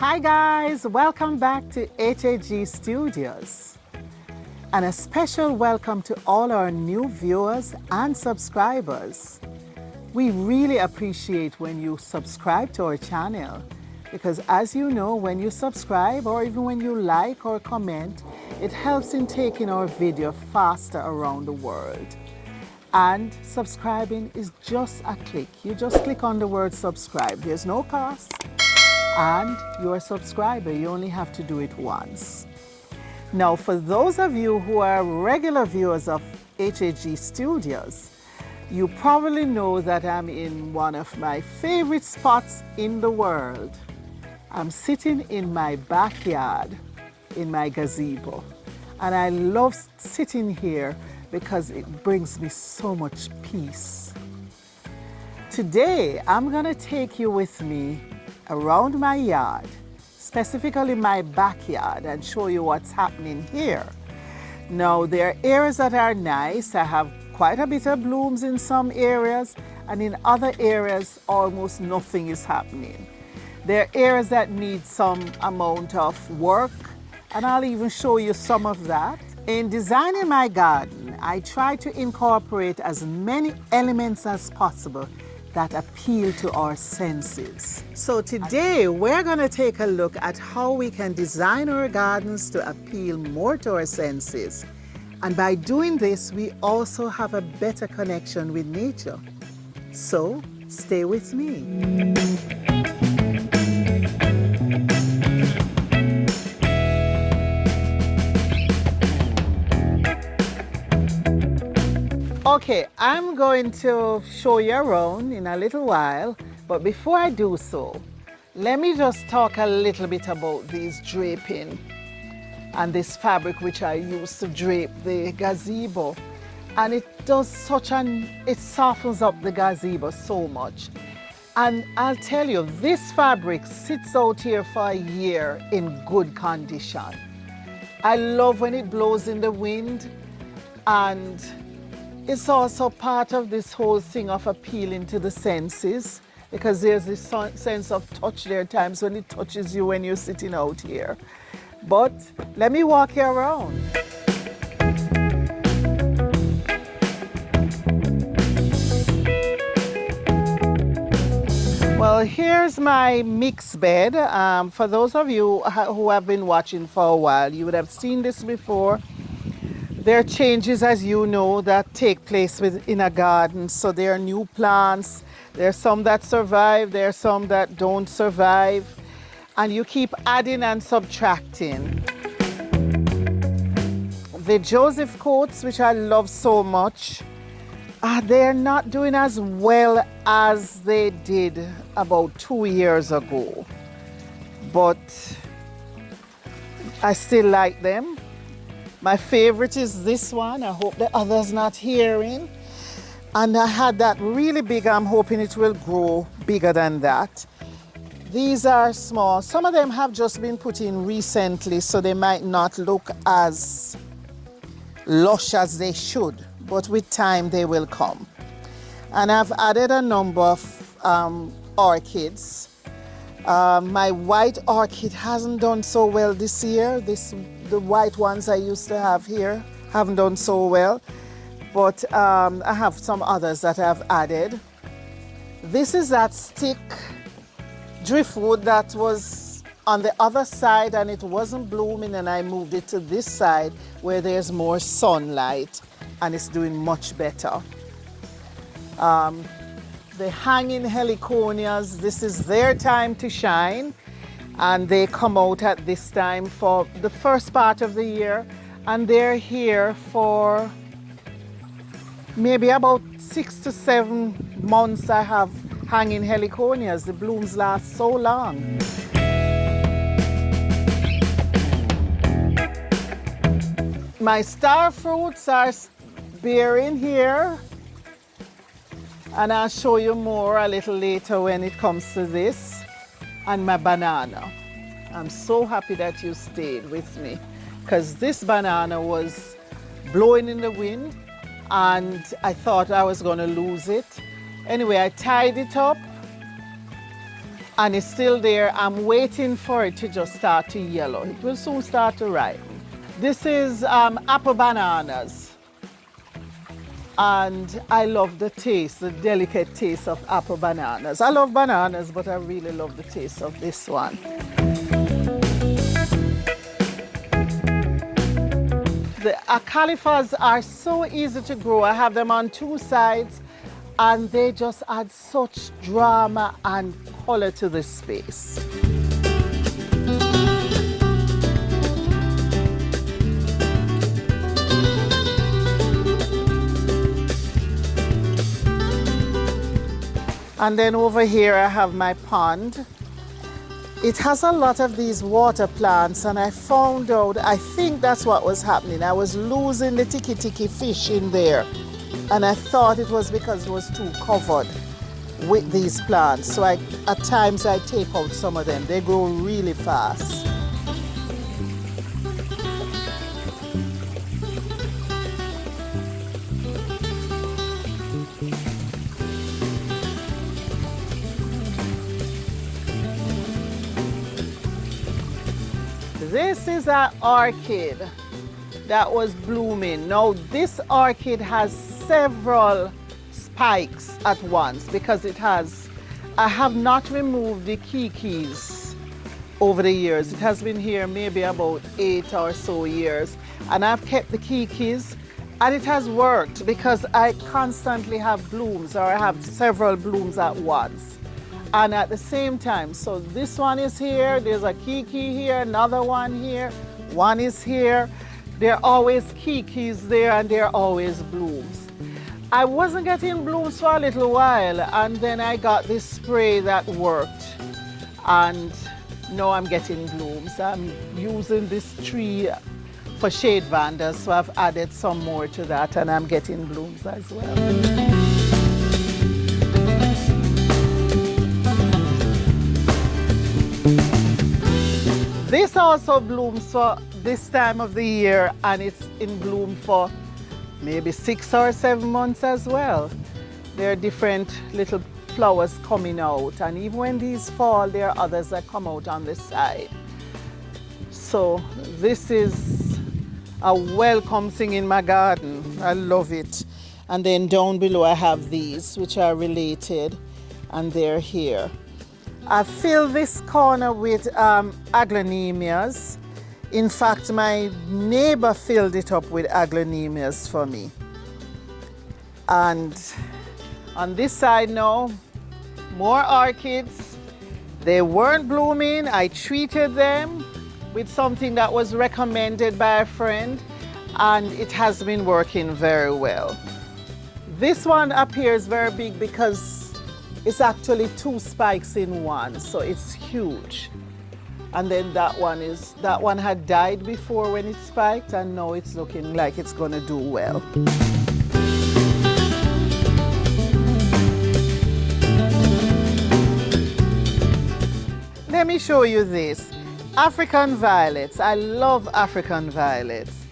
Hi guys, welcome back to HAG Studios. And a special welcome to all our new viewers and subscribers. We really appreciate when you subscribe to our channel because as you know, when you subscribe or even when you like or comment, it helps in taking our video faster around the world. And subscribing is just a click. You just click on the word subscribe. There's no cost. And you're a subscriber. You only have to do it once. Now, for those of you who are regular viewers of HAG Studios, you probably know that I'm in one of my favorite spots in the world. I'm sitting in my backyard, in my gazebo. And I love sitting here because it brings me so much peace. Today, I'm gonna take you with me around my yard, specifically my backyard, and show you what's happening here. Now, there are areas that are nice. I have quite a bit of blooms in some areas, and in other areas, almost nothing is happening. There are areas that need some amount of work, and I'll even show you some of that. In designing my garden, I try to incorporate as many elements as possible that appeal to our senses. So today we're going to take a look at how we can design our gardens to appeal more to our senses. And by doing this, we also have a better connection with nature. So stay with me. Okay, I'm going to show you around in a little while, but before I do so, let me just talk a little bit about these draping and this fabric which I use to drape the gazebo. And it does it softens up the gazebo so much. And I'll tell you, this fabric sits out here for a year in good condition. I love when it blows in the wind, and it's also part of this whole thing of appealing to the senses, because there's this sense of touch. There are times when it touches you when you're sitting out here. But let me walk you around. Well, here's my mixed bed. For those of you who have been watching for a while, you would have seen this before. There are changes, as you know, that take place in a garden. So there are new plants. There are some that survive. There are some that don't survive. And you keep adding and subtracting. The Joseph coats, which I love so much, they're not doing as well as they did about 2 years ago. But I still like them. My favorite is this one. I hope the other's not hearing. And I had that really big. I'm hoping it will grow bigger than that. These are small. Some of them have just been put in recently, so they might not look as lush as they should. But with time, they will come. And I've added a number of orchids. My white orchid hasn't done so well this year. The white ones I used to have here haven't done so well, but I have some others that I've added. This is that stick driftwood that was on the other side and it wasn't blooming, and I moved it to this side where there's more sunlight and it's doing much better. The hanging heliconias, this is their time to shine, and they come out at this time for the first part of the year, and they're here for maybe about 6 to 7 months. I have hanging heliconias. The blooms last so long. My star fruits are bearing here, and I'll show you more a little later when it comes to this. And my banana. I'm so happy that you stayed with me, because this banana was blowing in the wind and I thought I was going to lose it. Anyway, I tied it up and it's still there. I'm waiting for it to just start to yellow. It will soon start to ripen. This is apple bananas. And I love the taste, the delicate taste of apple bananas. I love bananas, but I really love the taste of this one. The califas are so easy to grow. I have them on two sides, and they just add such drama and color to this space. And then over here I have my pond. It has a lot of these water plants, and I found out, I think that's what was happening. I was losing the tiki fish in there, and I thought it was because it was too covered with these plants. So at times I take out some of them. They grow really fast. This is an orchid that was blooming. Now this orchid has several spikes at once because I have not removed the kikis over the years. It has been here maybe about 8 or so years, and I've kept the kikis, and it has worked because I constantly have blooms, or I have several blooms at once. And at the same time, so this one is here, there's a kiki here, another one here, one is here. There are always kikis there, and there are always blooms. I wasn't getting blooms for a little while, and then I got this spray that worked, and now I'm getting blooms. I'm using this tree for shade vandals, so I've added some more to that, and I'm getting blooms as well. This also blooms for this time of the year, and it's in bloom for maybe 6 or 7 months as well. There are different little flowers coming out, and even when these fall, there are others that come out on the side. So this is a welcome thing in my garden. I love it. And then down below I have these, which are related, and they're here. I filled this corner with aglaonemias. In fact, my neighbor filled it up with aglaonemias for me. And on this side now, more orchids. They weren't blooming. I treated them with something that was recommended by a friend, and it has been working very well. This one appears very big because it's actually 2 spikes in one, so it's huge. And then that one had died before when it spiked, and now it's looking like it's gonna do well. Let me show you this. African violets. I love African violets.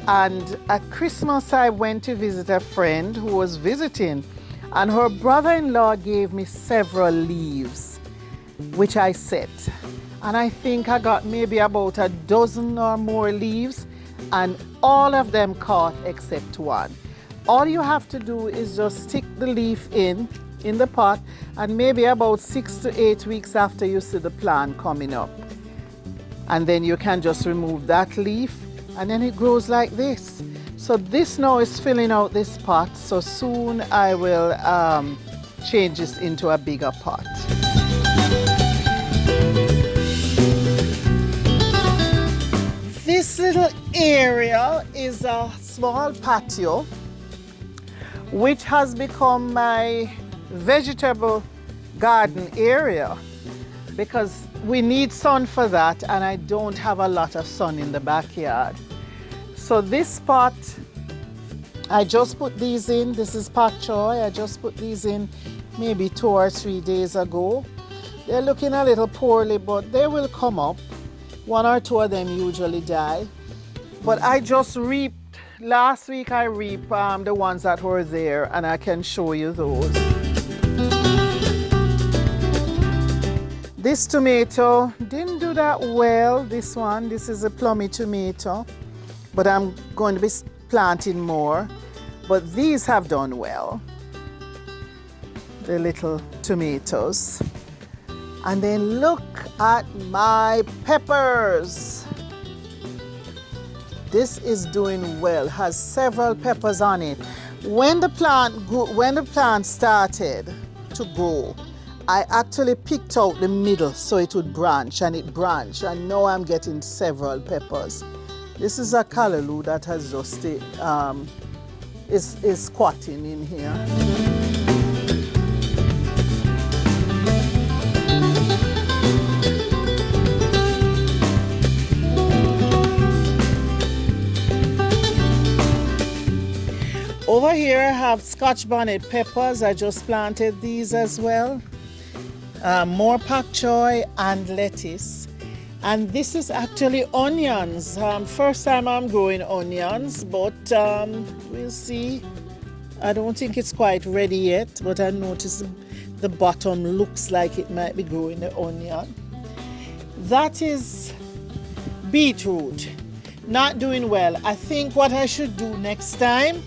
And at Christmas I went to visit a friend who was visiting, and her brother-in-law gave me several leaves, which I set. And I think I got maybe about a dozen or more leaves, and all of them caught except one. All you have to do is just stick the leaf in the pot, and maybe about 6 to 8 weeks after you see the plant coming up. And then you can just remove that leaf, and then it grows like this. So this now is filling out this pot, so soon I will change this into a bigger pot. This little area is a small patio which has become my vegetable garden area because we need sun for that, and I don't have a lot of sun in the backyard. So this pot, I just put these in. This is pak choy. I just put these in maybe 2 or 3 days ago. They're looking a little poorly, but they will come up. 1 or 2 of them usually die. But I just reaped, last week I reaped the ones that were there, and I can show you those. This tomato didn't do that well. This is a plummy tomato, but I'm going to be planting more. But these have done well, the little tomatoes. And then look at my peppers. This is doing well, has several peppers on it. When the plant started to grow, I actually picked out the middle so it would branch, and it branched, and now I'm getting several peppers. This is a callaloo that has just is squatting in here. Over here I have Scotch bonnet peppers. I just planted these as well. More pak choy and lettuce. And this is actually onions. First time I'm growing onions, but we'll see. I don't think it's quite ready yet, but I noticed the bottom looks like it might be growing the onion. That is beetroot. Not doing well. I think what I should do next time,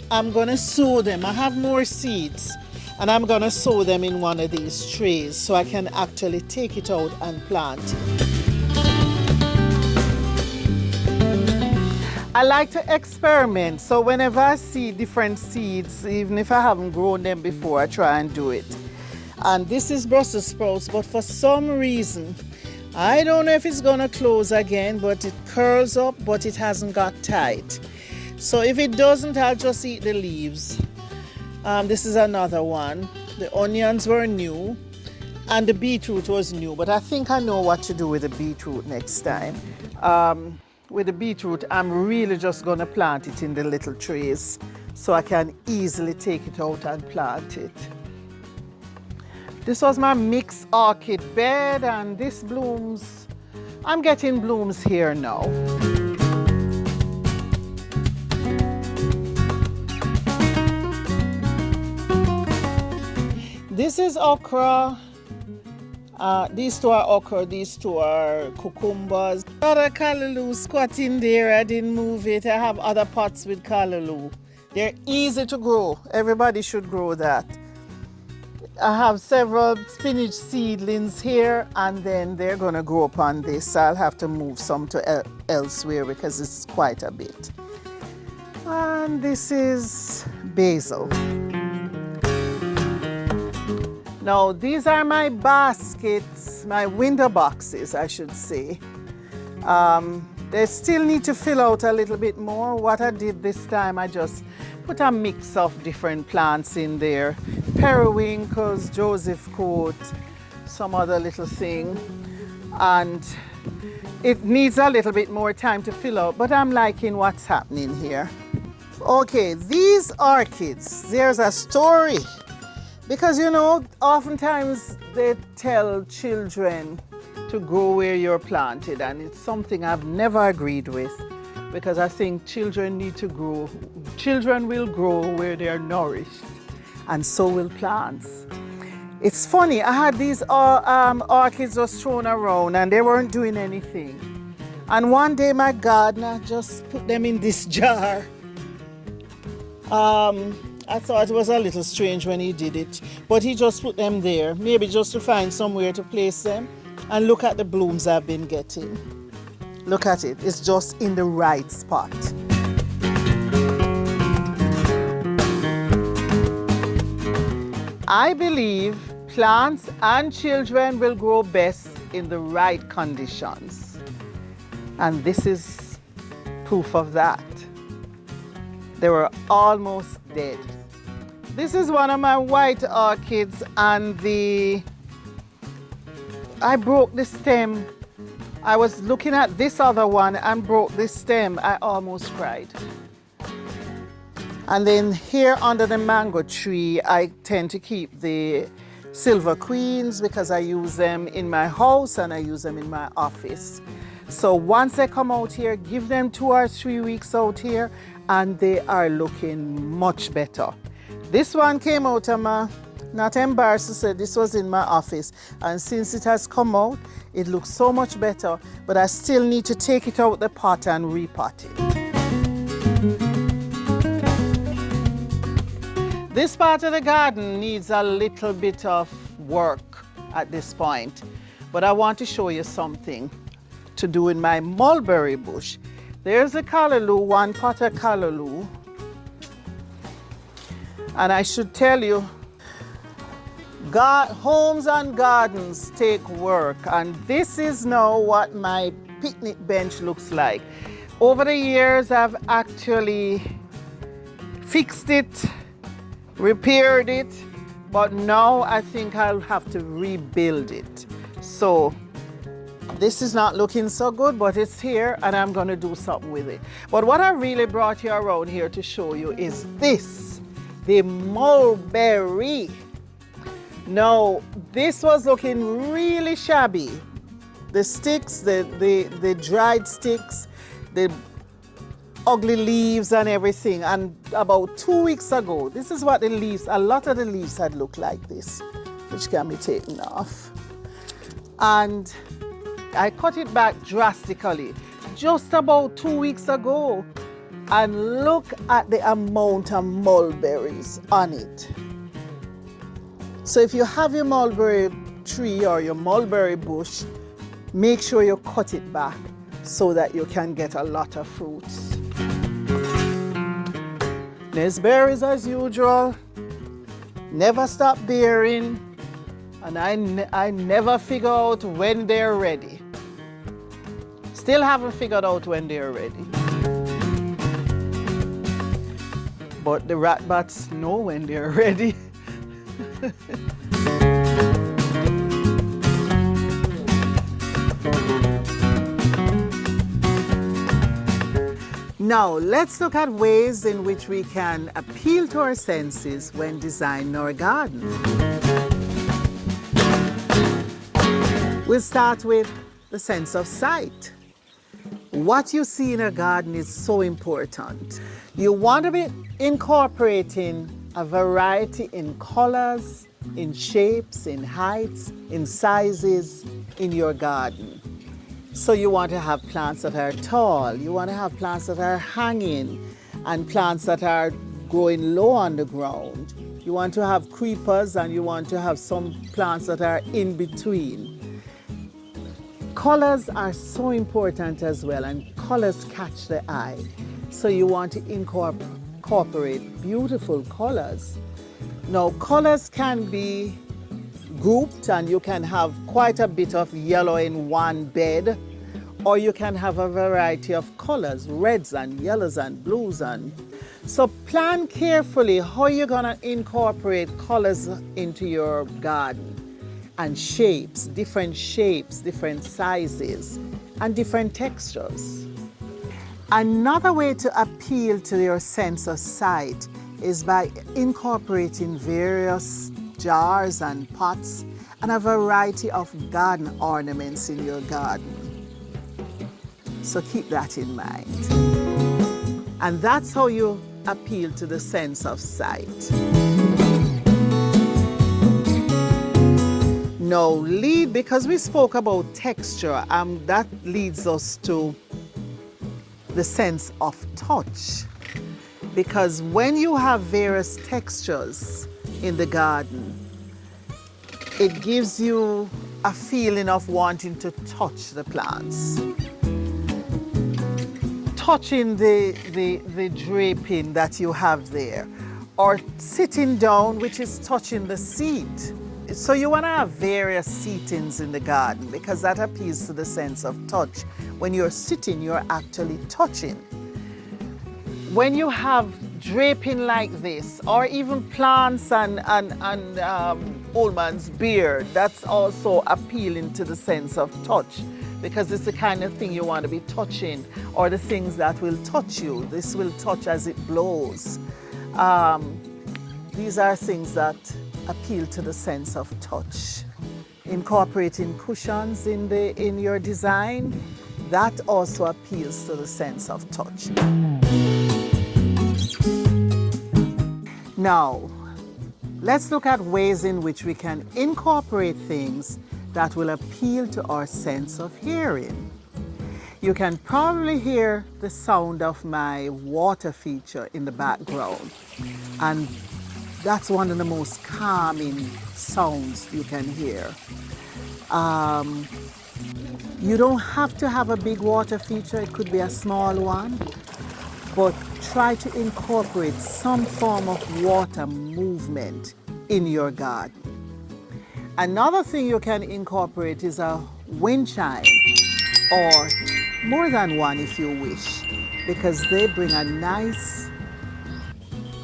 I'm gonna sow them. I have more seeds, and I'm gonna sow them in one of these trays so I can actually take it out and plant. I like to experiment, so whenever I see different seeds, even if I haven't grown them before, I try and do it. And this is Brussels sprouts, but for some reason, I don't know if it's gonna close again, but it curls up, but it hasn't got tight. So if it doesn't, I'll just eat the leaves. This is another one. The onions were new and the beetroot was new, but I think I know what to do with the beetroot next time. With the beetroot, I'm really just gonna plant it in the little trays so I can easily take it out and plant it. This was my mixed orchid bed, and this blooms. I'm getting blooms here now. This is okra. These two are okra, these two are cucumbers. Other callaloo squatting there, I didn't move it. I have other pots with callaloo. They're easy to grow. Everybody should grow that. I have several spinach seedlings here, and then they're gonna grow up on this. I'll have to move some to elsewhere because it's quite a bit. And this is basil. Now, these are my baskets, my window boxes, I should say. They still need to fill out a little bit more. What I did this time, I just put a mix of different plants in there. Periwinkles, Joseph coat, some other little thing. And it needs a little bit more time to fill out, but I'm liking what's happening here. Okay, these orchids, there's a story. Because, you know, oftentimes they tell children to grow where you're planted, and it's something I've never agreed with, because I think children need to grow. Children will grow where they're nourished, and so will plants. It's funny, I had these orchids just thrown around and they weren't doing anything. And one day my gardener just put them in this jar. I thought it was a little strange when he did it, but he just put them there, maybe just to find somewhere to place them. And look at the blooms I've been getting. Look at it, it's just in the right spot. I believe plants and children will grow best in the right conditions. And this is proof of that. They were almost dead. This is one of my white orchids, and I broke the stem. I was looking at this other one and broke this stem. I almost cried. And then here under the mango tree, I tend to keep the silver queens because I use them in my house and I use them in my office. So once they come out here, give them 2 or 3 weeks out here, and they are looking much better. This one came out of my not embarrassed to say this was in my office, and since it has come out, it looks so much better, but I still need to take it out the pot and repot it. This part of the garden needs a little bit of work at this point, but I want to show you something to do in my mulberry bush. There's a callaloo, one pot of callaloo, and I should tell you, homes and gardens take work, and this is now what my picnic bench looks like. Over the years, I've actually fixed it, repaired it, but now I think I'll have to rebuild it. So this is not looking so good, but it's here and I'm gonna do something with it. But what I really brought you around here to show you is this, the mulberry. Now, this was looking really shabby. The sticks, the dried sticks, the ugly leaves and everything. And about 2 weeks ago, this is what the leaves, a lot of the leaves had looked like this, which can be taken off. And I cut it back drastically just about 2 weeks ago. And look at the amount of mulberries on it. So if you have your mulberry tree or your mulberry bush, make sure you cut it back so that you can get a lot of fruits. There's berries as usual, never stop bearing, and I never figure out when they're ready. Still haven't figured out when they're ready. But the rat bats know when they're ready. Now, let's look at ways in which we can appeal to our senses when designing our garden. We'll start with the sense of sight. What you see in a garden is so important. You want to be incorporating a variety in colors, in shapes, in heights, in sizes in your garden. So you want to have plants that are tall, you want to have plants that are hanging, and plants that are growing low on the ground. You want to have creepers, and you want to have some plants that are in between. Colors are so important as well, and colors catch the eye. So you want to incorporate beautiful colors. Now, colors can be grouped, and you can have quite a bit of yellow in one bed, or you can have a variety of colors, reds and yellows and blues. And so plan carefully how you're gonna incorporate colors into your garden, and shapes, different sizes, and different textures. Another way to appeal to your sense of sight is by incorporating various jars and pots and a variety of garden ornaments in your garden. So keep that in mind. And that's how you appeal to the sense of sight. Now, because we spoke about texture, that leads us to the sense of touch. Because when you have various textures in the garden, it gives you a feeling of wanting to touch the plants. Touching the draping that you have there, or sitting down, which is touching the seat. So you want to have various seatings in the garden because that appeals to the sense of touch. When you're sitting, you're actually touching. When you have draping like this, or even plants and old man's beard, that's also appealing to the sense of touch because it's the kind of thing you want to be touching, or the things that will touch you. This will touch as it blows. These are things that appeal to the sense of touch. Incorporating cushions in your design, that also appeals to the sense of touch. Now, let's look at ways in which we can incorporate things that will appeal to our sense of hearing. You can probably hear the sound of my water feature in the background, and that's one of the most calming sounds you can hear. You don't have to have a big water feature, it could be a small one, but try to incorporate some form of water movement in your garden. Another thing you can incorporate is a wind chime, or more than one if you wish, because they bring a nice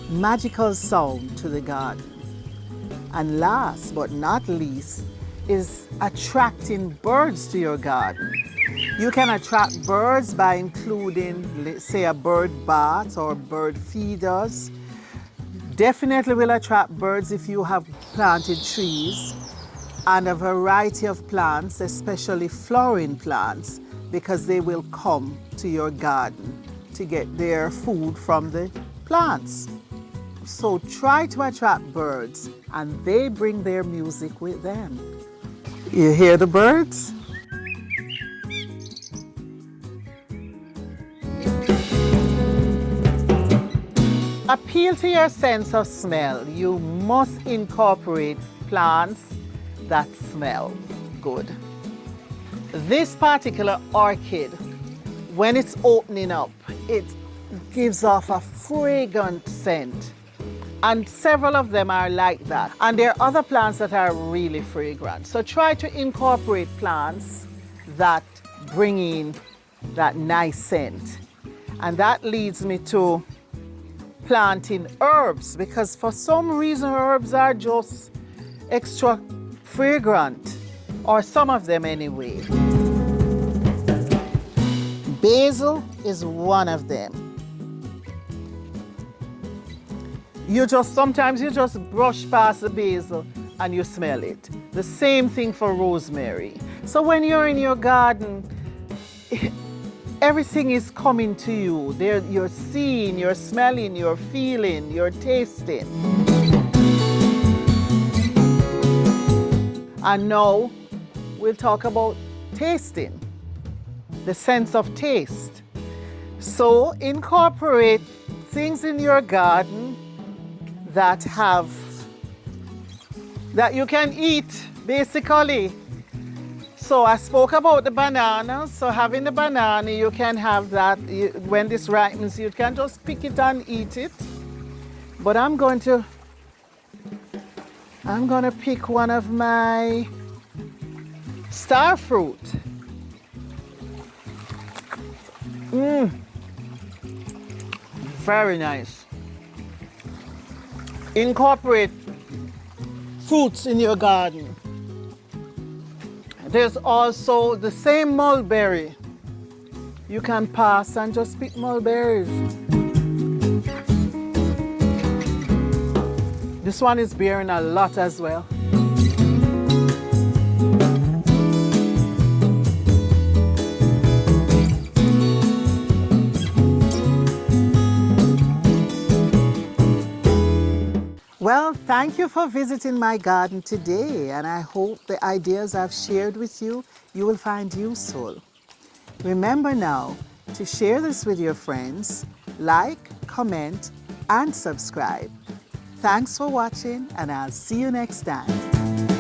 magical sound to the garden. And last but not least is attracting birds to your garden. You can attract birds by including, say, a bird bath or bird feeders. Definitely will attract birds if you have planted trees and a variety of plants, especially flowering plants, because they will come to your garden to get their food from the plants. So try to attract birds, and they bring their music with them. You hear the birds? Appeal to your sense of smell. You must incorporate plants that smell good. This particular orchid, when it's opening up, it gives off a fragrant scent. And several of them are like that. And there are other plants that are really fragrant. So try to incorporate plants that bring in that nice scent. And that leads me to planting herbs, because for some reason herbs are just extra fragrant, or some of them anyway. Basil is one of them. Sometimes you just brush past the basil and you smell it. The same thing for rosemary. So when you're in your garden, everything is coming to you. You're seeing, you're smelling, you're feeling, you're tasting. And now we'll talk about tasting, the sense of taste. So incorporate things in your garden that you can eat, basically. So I spoke about the bananas. So having the banana, you can have that. When this ripens, you can just pick it and eat it. But I'm going to pick one of my star fruit. Very nice. Incorporate fruits in your garden. There's also the same mulberry. You can pass and just pick mulberries. This one is bearing a lot as well. Well, thank you for visiting my garden today, and I hope the ideas I've shared with you, you will find useful. Remember now to share this with your friends, like, comment, and subscribe. Thanks for watching, and I'll see you next time.